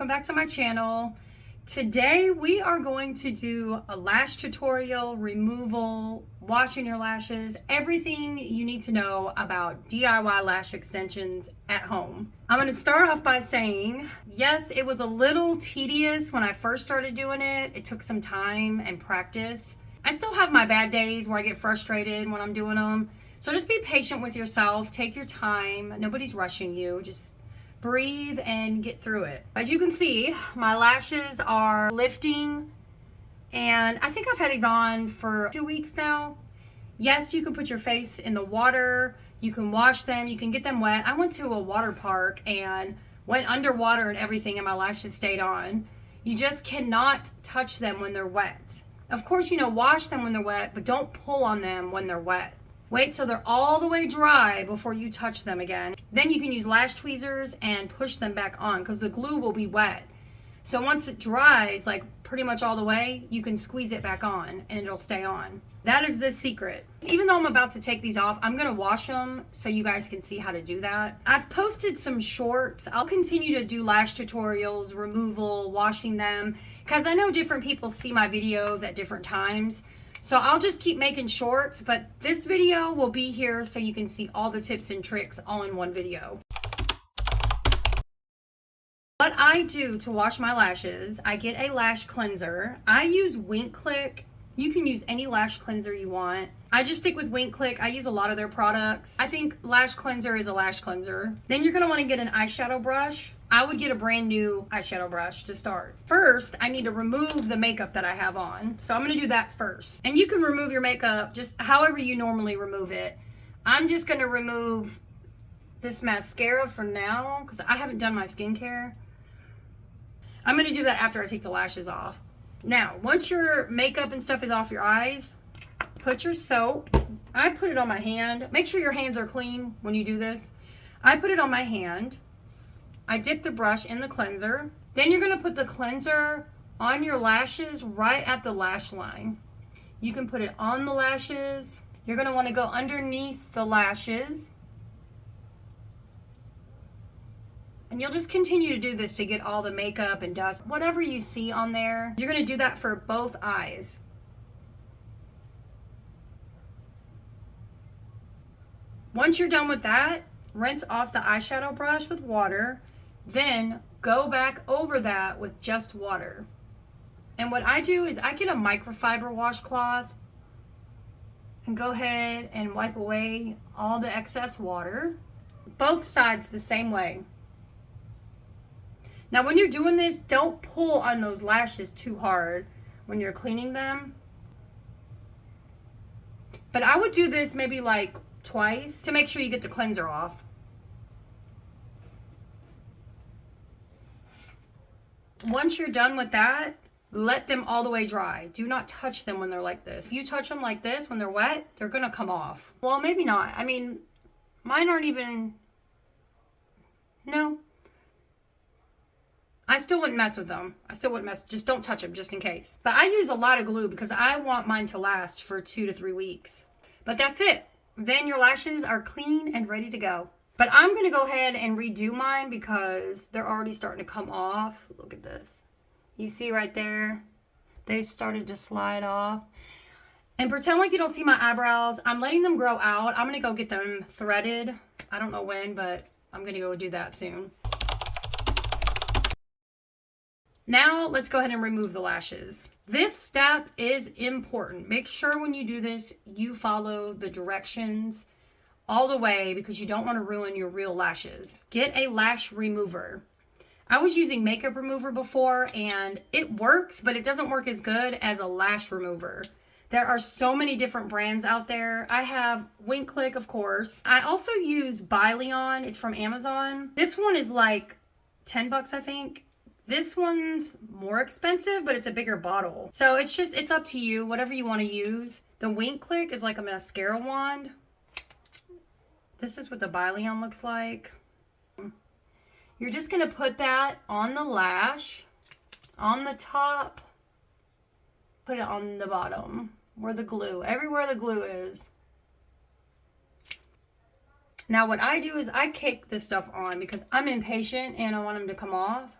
Welcome back to my channel. Today we are going to do a lash tutorial, removal, washing your lashes, everything you need to know about DIY lash extensions at home. I'm going to start off by saying, yes, it was a little tedious when I first started doing it. It took some time and practice. I still have my bad days where I get frustrated when I'm doing them. So just be patient with yourself. Take your time. Nobody's rushing you. Just breathe and get through it. As you can see, my lashes are lifting, and I think I've had these on for 2 weeks now. Yes, you can put your face in the water, you can wash them, you can get them wet. I went to a water park and went underwater and everything, and my lashes stayed on. You just cannot touch them when they're wet. Of course, wash them when they're wet, but don't pull on them when they're wet. Wait till they're all the way dry before you touch them again. Then you can use lash tweezers and push them back on because the glue will be wet. So once it dries, like pretty much all the way, you can squeeze it back on and it'll stay on. That is the secret. Even though I'm about to take these off, I'm gonna wash them so you guys can see how to do that. I've posted some shorts. I'll continue to do lash tutorials, removal, washing them, because I know different people see my videos at different times. So I'll just keep making shorts, but this video will be here so you can see all the tips and tricks all in one video. What I do to wash my lashes, I get a lash cleanser. I use Wink Click. You can use any lash cleanser you want. I just stick with Wink Click. I use a lot of their products. I think lash cleanser is a lash cleanser. Then you're gonna wanna get an eyeshadow brush. I would get a brand new eyeshadow brush to start. First, I need to remove the makeup that I have on. So I'm gonna do that first. And you can remove your makeup just however you normally remove it. I'm just gonna remove this mascara for now because I haven't done my skincare. I'm gonna do that after I take the lashes off. Now, once your makeup and stuff is off your eyes, put your soap. I put it on my hand. Make sure your hands are clean when you do this. I put it on my hand. I dip the brush in the cleanser. Then you're gonna put the cleanser on your lashes right at the lash line. You can put it on the lashes. You're gonna wanna go underneath the lashes. And you'll just continue to do this to get all the makeup and dust, whatever you see on there. You're gonna do that for both eyes. Once you're done with that, rinse off the eyeshadow brush with water. Then go back over that with just water. And what I do is I get a microfiber washcloth and go ahead and wipe away all the excess water. Both sides the same way. Now when you're doing this, don't pull on those lashes too hard when you're cleaning them. But I would do this maybe like twice to make sure you get the cleanser off. Once you're done with that, let them all the way dry. Do not touch them when they're like this. If you touch them like this when they're wet, they're gonna come off. Well, maybe not. I mean, mine aren't even, no. I still wouldn't mess with them. I still wouldn't mess, just don't touch them just in case. But I use a lot of glue because I want mine to last for 2 to 3 weeks. But that's it. Then your lashes are clean and ready to go. But I'm gonna go ahead and redo mine because they're already starting to come off. Look at this. You see right there? They started to slide off. And pretend like you don't see my eyebrows. I'm letting them grow out. I'm gonna go get them threaded. I don't know when, but I'm gonna go do that soon. Now let's go ahead and remove the lashes. This step is important. Make sure when you do this, you follow the directions all the way because you don't want to ruin your real lashes. Get a lash remover. I was using makeup remover before and it works, but it doesn't work as good as a lash remover. There are so many different brands out there. I have Wink Click, of course. I also use Leon. It's from Amazon. This one is like 10 bucks, I think. This one's more expensive, but it's a bigger bottle. So it's up to you, whatever you want to use. The Wink Click is like a mascara wand. This is what the Leon looks like. You're just gonna put that on the lash, on the top, put it on the bottom, where the glue, everywhere the glue is. Now what I do is I cake this stuff on because I'm impatient and I want them to come off.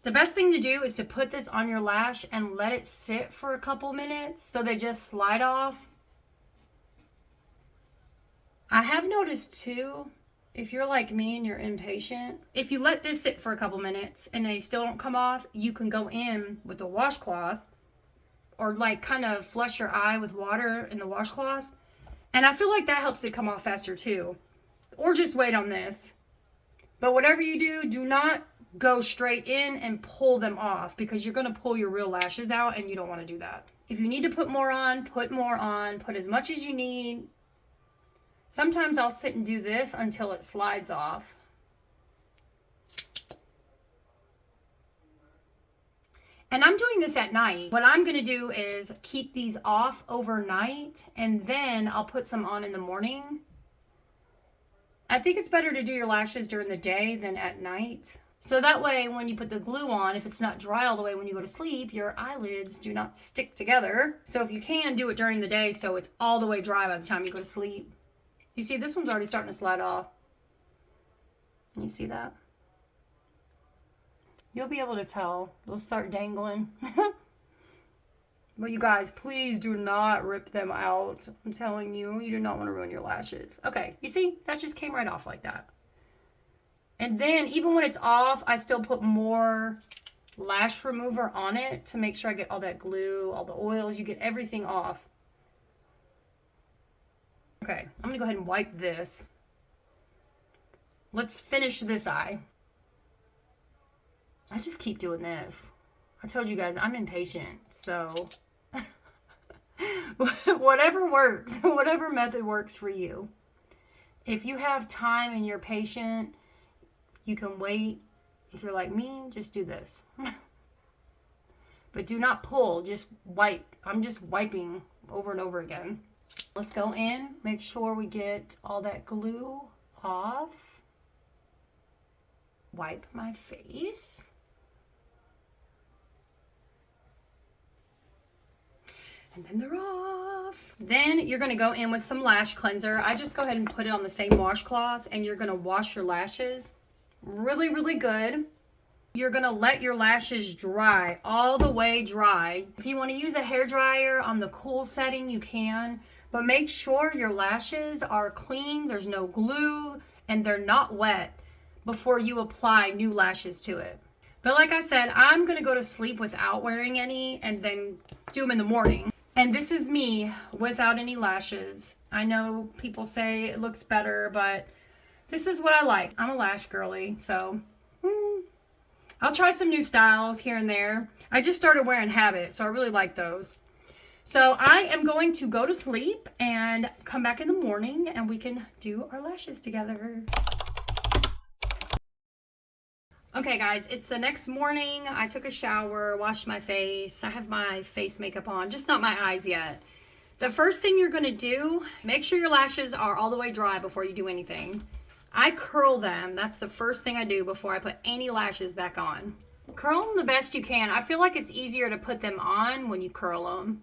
The best thing to do is to put this on your lash and let it sit for a couple minutes so they just slide off. I have noticed too, if you're like me and you're impatient, if you let this sit for a couple minutes and they still don't come off, you can go in with a washcloth or like kind of flush your eye with water in the washcloth. And I feel like that helps it come off faster too. Or just wait on this. But whatever you do, do not go straight in and pull them off because you're going to pull your real lashes out and you don't want to do that. If you need to put more on, put more on. Put as much as you need. Sometimes I'll sit and do this until it slides off. And I'm doing this at night. What I'm going to do is keep these off overnight and then I'll put some on in the morning. I think it's better to do your lashes during the day than at night. So that way, when you put the glue on, if it's not dry all the way when you go to sleep, your eyelids do not stick together. So if you can, do it during the day so it's all the way dry by the time you go to sleep. You see, this one's already starting to slide off. You see that? You'll be able to tell. They'll start dangling. But you guys, please do not rip them out. I'm telling you, you do not want to ruin your lashes. Okay, you see? That just came right off like that. And then, even when it's off, I still put more lash remover on it to make sure I get all that glue, all the oils. You get everything off. Okay, I'm going to go ahead and wipe this. Let's finish this eye. I just keep doing this. I told you guys, I'm impatient, so whatever works, whatever method works for you. If you have time and you're patient, you can wait. If you're like me, just do this. But do not pull, just wipe. I'm just wiping over and over again. Let's go in, make sure we get all that glue off. Wipe my face. And then they're off. Then you're going to go in with some lash cleanser. I just go ahead and put it on the same washcloth and you're going to wash your lashes really, really good. You're going to let your lashes dry, all the way dry. If you want to use a hair dryer on the cool setting, you can. But make sure your lashes are clean, there's no glue, and they're not wet before you apply new lashes to it. But like I said, I'm going to go to sleep without wearing any and then do them in the morning. And this is me without any lashes. I know people say it looks better, but this is what I like. I'm a lash girly, so I'll try some new styles here and there. I just started wearing Habit, so I really like those. So I am going to go to sleep and come back in the morning and we can do our lashes together. Okay guys, it's the next morning. I took a shower, washed my face. I have my face makeup on, just not my eyes yet. The first thing you're gonna do, make sure your lashes are all the way dry before you do anything. I curl them. That's the first thing I do before I put any lashes back on. Curl them the best you can. I feel like it's easier to put them on when you curl them.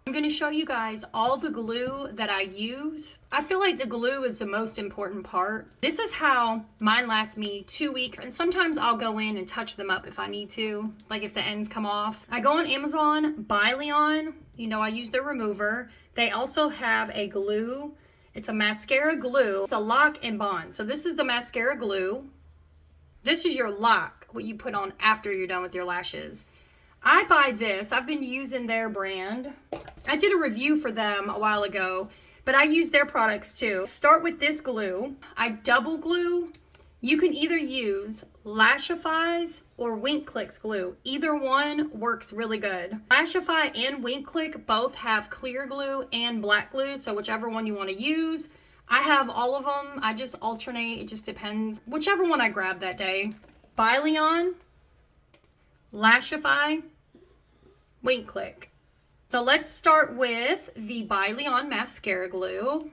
I'm going to show you guys all the glue that I use. I feel like the glue is the most important part. This is how mine lasts me 2 weeks, and sometimes I'll go in and touch them up if I need to, like if the ends come off. I go on Amazon, buy Leon, you know, I use their remover. They also have a glue. It's a mascara glue. It's a lock and bond. So this is the mascara glue. This is your lock, what you put on after you're done with your lashes. I buy this. I've been using their brand. I did a review for them a while ago, but I use their products too. Start with this glue. I double glue. You can either use Lashify's or Wink Clicks glue. Either one works really good. Lashify and Wink Click both have clear glue and black glue, so whichever one you want to use. I have all of them. I just alternate. It just depends. Whichever one I grab that day. By Leon, Lashify, Wink Click. So let's start with the By Leon mascara glue.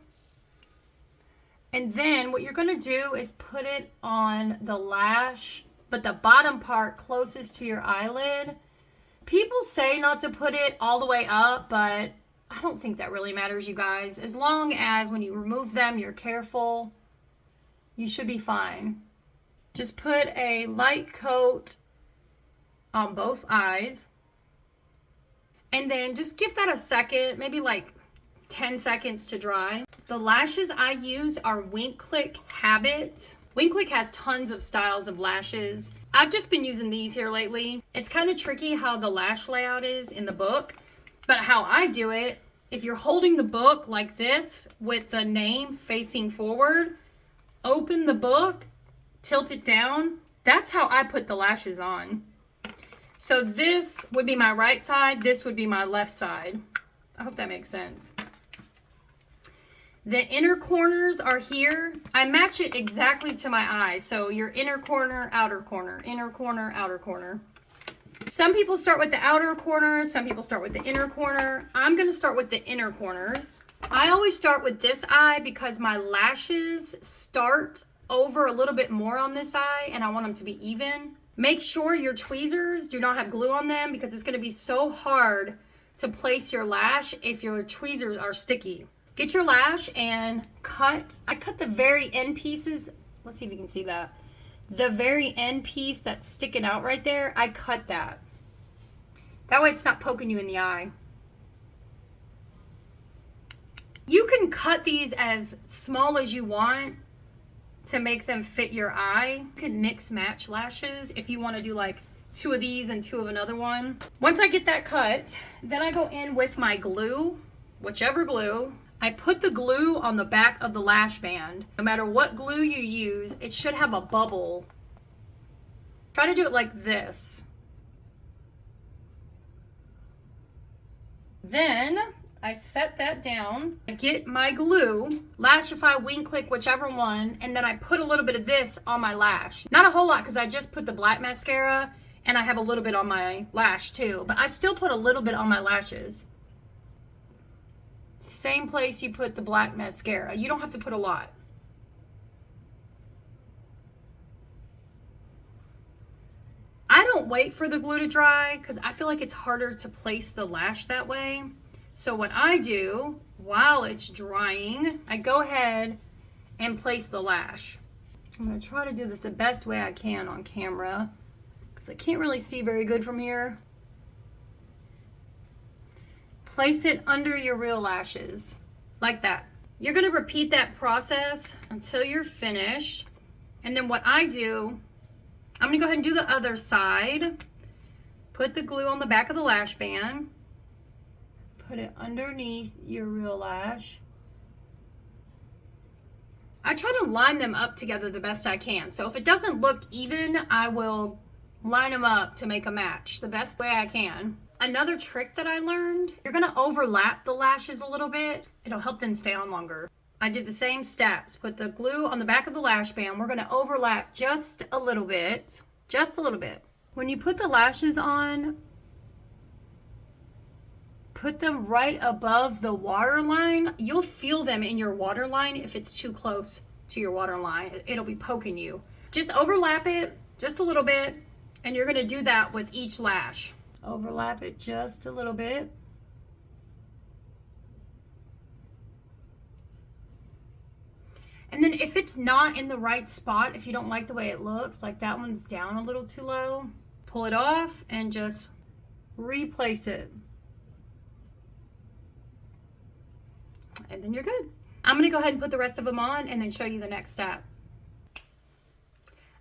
And then what you're going to do is put it on the lash, but the bottom part closest to your eyelid. People say not to put it all the way up, but I don't think that really matters, you guys. As long as when you remove them, you're careful, you should be fine. Just put a light coat on both eyes. And then just give that a second, maybe like 10 seconds to dry. The lashes I use are Wink Click Habit. Wink Click has tons of styles of lashes. I've just been using these here lately. It's kind of tricky how the lash layout is in the book, but how I do it, if you're holding the book like this with the name facing forward, open the book, tilt it down. That's how I put the lashes on. So this would be my right side, this would be my left side. I hope that makes sense. The inner corners are here. I match it exactly to my eye. So your inner corner, outer corner, inner corner, outer corner. Some people start with the outer corners, some people start with the inner corner. I'm gonna start with the inner corners. I always start with this eye because my lashes start over a little bit more on this eye and I want them to be even. Make sure your tweezers do not have glue on them because it's gonna be so hard to place your lash if your tweezers are sticky. Get your lash and cut. I cut the very end pieces. Let's see if you can see that. The very end piece that's sticking out right there, I cut that. That way it's not poking you in the eye. You can cut these as small as you want to make them fit your eye. You can mix match lashes if you want to do like 2 of these and 2 of another one. Once I get that cut, then I go in with my glue, whichever glue. I put the glue on the back of the lash band. No matter what glue you use, it should have a bubble. Try to do it like this. Then I set that down. I get my glue, Lashify, Wink Click, whichever one, and then I put a little bit of this on my lash. Not a whole lot because I just put the black mascara and I have a little bit on my lash too, but I still put a little bit on my lashes. Same place you put the black mascara. You don't have to put a lot. I don't wait for the glue to dry because I feel like it's harder to place the lash that way. So what I do while it's drying, I go ahead and place the lash. I'm going to try to do this the best way I can on camera because I can't really see very good from here. Place it under your real lashes, like that. You're gonna repeat that process until you're finished. And then what I do, I'm gonna go ahead and do the other side. Put the glue on the back of the lash band. Put it underneath your real lash. I try to line them up together the best I can. So if it doesn't look even, I will line them up to make a match the best way I can. Another trick that I learned, you're gonna overlap the lashes a little bit. It'll help them stay on longer. I did the same steps. Put the glue on the back of the lash band. We're gonna overlap just a little bit. Just a little bit. When you put the lashes on, put them right above the waterline. You'll feel them in your waterline if it's too close to your waterline. It'll be poking you. Just overlap it just a little bit, and you're gonna do that with each lash. Overlap it just a little bit. And then if it's not in the right spot, if you don't like the way it looks, like that one's down a little too low, pull it off and just replace it. And then you're good. I'm gonna go ahead and put the rest of them on and then show you the next step.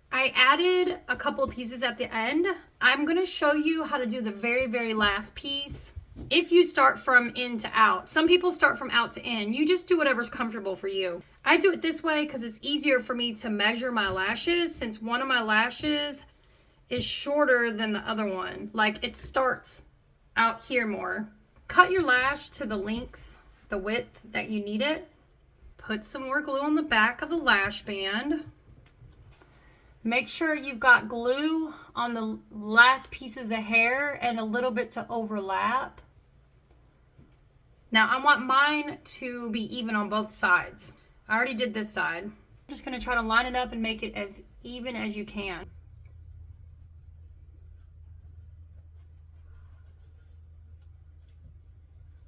I added a couple of pieces at the end. I'm gonna show you how to do the very, very last piece. If you start from in to out, some people start from out to in. You just do whatever's comfortable for you. I do it this way because it's easier for me to measure my lashes since one of my lashes is shorter than the other one. Like it starts out here more. Cut your lash to the length, the width that you need it. Put some more glue on the back of the lash band. Make sure you've got glue on the last pieces of hair and a little bit to overlap. Now I want mine to be even on both sides. I already did this side. I'm just gonna try to line it up and make it as even as you can.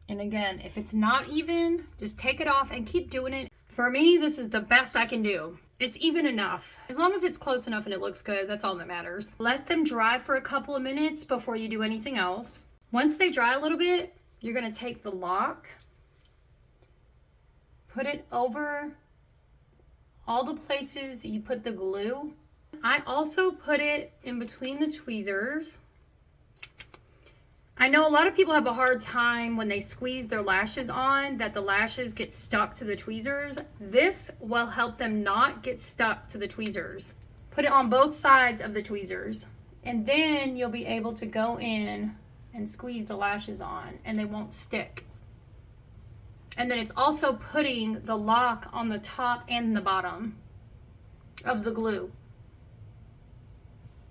And again, if it's not even, just take it off and keep doing it. For me, this is the best I can do. It's even enough. As long as it's close enough and it looks good, that's all that matters. Let them dry for a couple of minutes before you do anything else. Once they dry a little bit, you're gonna take the lock, put it over all the places you put the glue. I also put it in between the tweezers. I know a lot of people have a hard time when they squeeze their lashes on that the lashes get stuck to the tweezers. This will help them not get stuck to the tweezers. Put it on both sides of the tweezers, and then you'll be able to go in and squeeze the lashes on and they won't stick. And then it's also putting the lock on the top and the bottom of the glue.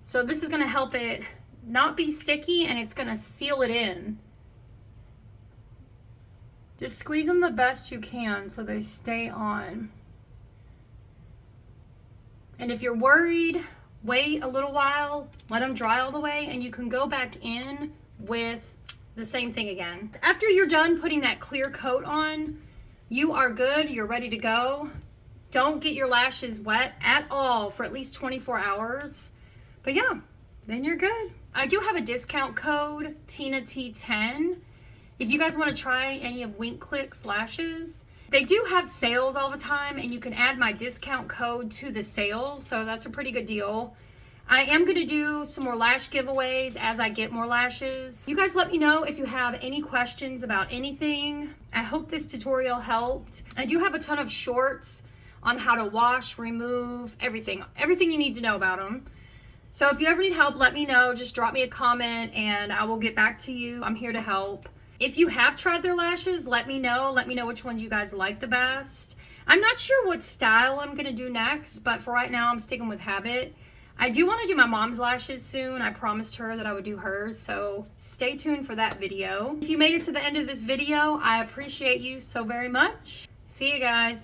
So this is going to help it not be sticky, and it's going to seal it in. Just squeeze them the best you can so they stay on. And if you're worried, wait a little while, let them dry all the way, and you can go back in with the same thing again. After you're done putting that clear coat on, you are good, you're ready to go. Don't get your lashes wet at all for at least 24 hours. But yeah, then you're good. I do have a discount code, TinaT10. If you guys want to try any of Wink Click's lashes, they do have sales all the time, and you can add my discount code to the sales, so that's a pretty good deal. I am going to do some more lash giveaways as I get more lashes. You guys let me know if you have any questions about anything. I hope this tutorial helped. I do have a ton of shorts on how to wash, remove, everything you need to know about them. So if you ever need help, let me know. Just drop me a comment and I will get back to you. I'm here to help. If you have tried their lashes, let me know. Let me know which ones you guys like the best. I'm not sure what style I'm going to do next, but for right now, I'm sticking with habit. I do want to do my mom's lashes soon. I promised her that I would do hers, so stay tuned for that video. If you made it to the end of this video, I appreciate you so very much. See you guys.